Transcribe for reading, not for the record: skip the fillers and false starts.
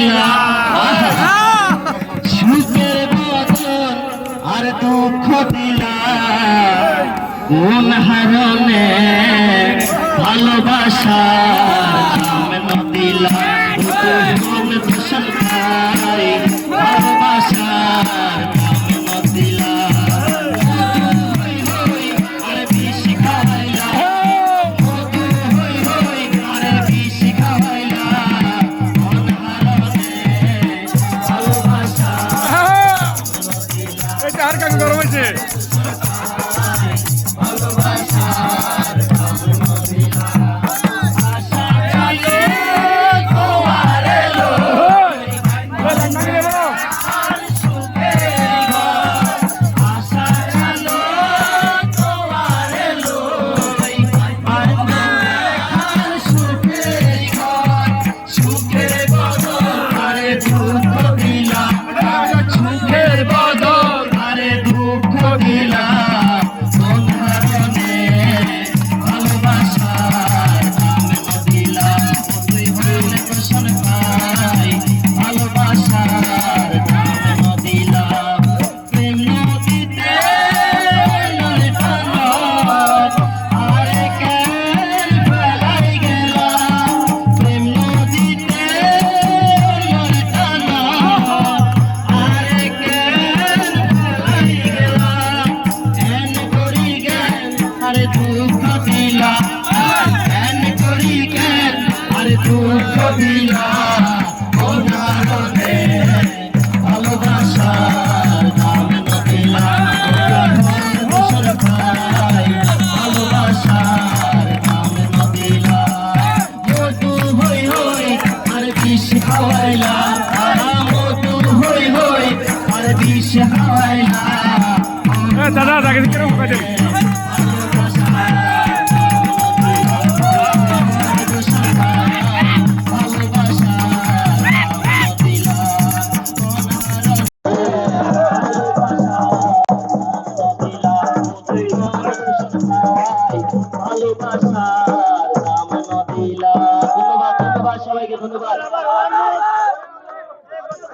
দিলা সুখের বদল আর দুঃখ দিলা কোন হারণে ভালোবাসা নাম দিলা কোন দূষণ খাই ভালোবাসার নাম দিলা আর বিষ খাওয়াইলা আর বিষ খাওয়াইলা কোন হারণে ভালোবাসা এটা আর কাজ গরম হয়েছে দুঃখ দিলা কেন করি কেন আরে দুঃখ দিলা কোন কারণে ভালোবাসার দাম দিলা ভালোবাসার দাম দিলা মধু হই হই আর বিষ খাওয়াইলা মধু হই হই আর বিষ খাওয়াইলা দাদা তাকে কিরকম